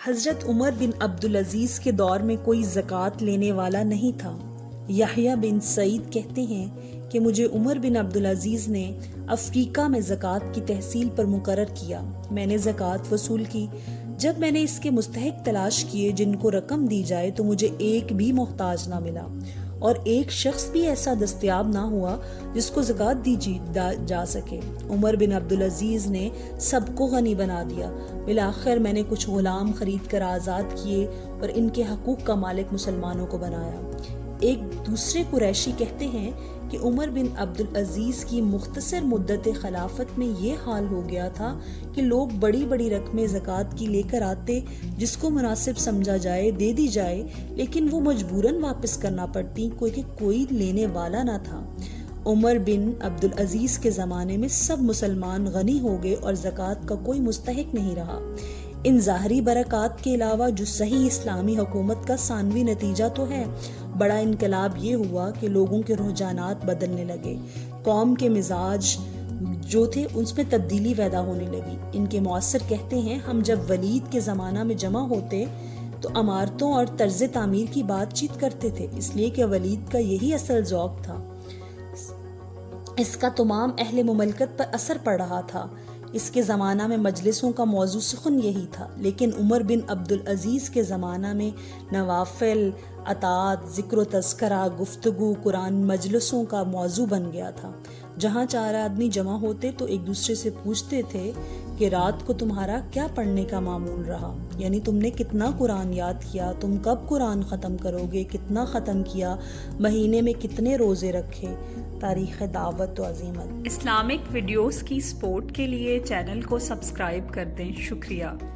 حضرت عمر بن عبدالعزیز کے دور میں کوئی زکوٰۃ لینے والا نہیں تھا۔ یحییٰ بن سعید کہتے ہیں کہ مجھے عمر بن عبدالعزیز نے افریقہ میں زکوٰۃ کی تحصیل پر مقرر کیا۔ میں نے زکوٰۃ وصول کی۔ جب میں نے اس کے مستحق تلاش کیے جن کو رقم دی جائے تو مجھے ایک بھی محتاج نہ ملا، اور ایک شخص بھی ایسا دستیاب نہ ہوا جس کو زکوٰۃ دی جا سکے۔ عمر بن عبدالعزیز نے سب کو غنی بنا دیا۔ بالآخر میں نے کچھ غلام خرید کر آزاد کیے اور ان کے حقوق کا مالک مسلمانوں کو بنایا۔ ایک دوسرے قریشی کہتے ہیں کہ عمر بن عبدالعزیز کی مختصر مدت خلافت میں یہ حال ہو گیا تھا کہ لوگ بڑی بڑی رقمیں زکوٰۃ کی لے کر آتے، جس کو مناسب سمجھا جائے دے دی جائے، لیکن وہ مجبوراً واپس کرنا پڑتی کیونکہ کوئی لینے والا نہ تھا۔ عمر بن عبدالعزیز کے زمانے میں سب مسلمان غنی ہو گئے اور زکوٰۃ کا کوئی مستحق نہیں رہا۔ ان ظاہری برکات کے علاوہ جو صحیح اسلامی حکومت کا ثانوی نتیجہ تو ہے، بڑا انقلاب یہ ہوا کہ لوگوں کے رجحانات بدلنے لگے، قوم کے مزاج جو تھے اس میں تبدیلی پیدا ہونے لگی۔ ان کے مؤثر کہتے ہیں ہم جب ولید کے زمانہ میں جمع ہوتے تو عمارتوں اور طرز تعمیر کی بات چیت کرتے تھے، اس لیے کہ ولید کا یہی اصل ذوق تھا۔ اس کا تمام اہل مملکت پر اثر پڑ رہا تھا۔ اس کے زمانہ میں مجلسوں کا موضوع سخن یہی تھا، لیکن عمر بن عبدالعزیز کے زمانہ میں نوافل، اطاعت، ذکر و تذکرہ، گفتگو، قرآن مجلسوں کا موضوع بن گیا تھا۔ جہاں 4 آدمی جمع ہوتے تو ایک دوسرے سے پوچھتے تھے کہ رات کو تمہارا کیا پڑھنے کا معمول رہا، یعنی تم نے کتنا قرآن یاد کیا، تم کب قرآن ختم کرو گے، کتنا ختم کیا، مہینے میں کتنے روزے رکھے۔ تاریخ دعوت و عزیمت۔ اسلامک ویڈیوز کی سپورٹ کے لیے چینل کو سبسکرائب کر دیں۔ شکریہ۔